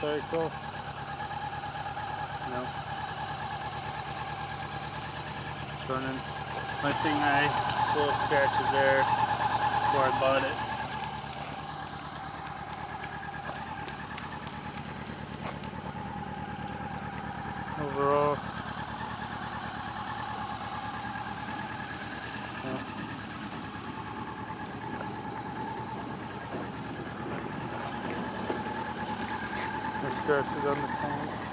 motorcycle. No. It's running. My thing, little scratches there before I bought it. Overall, no scratches on the tank.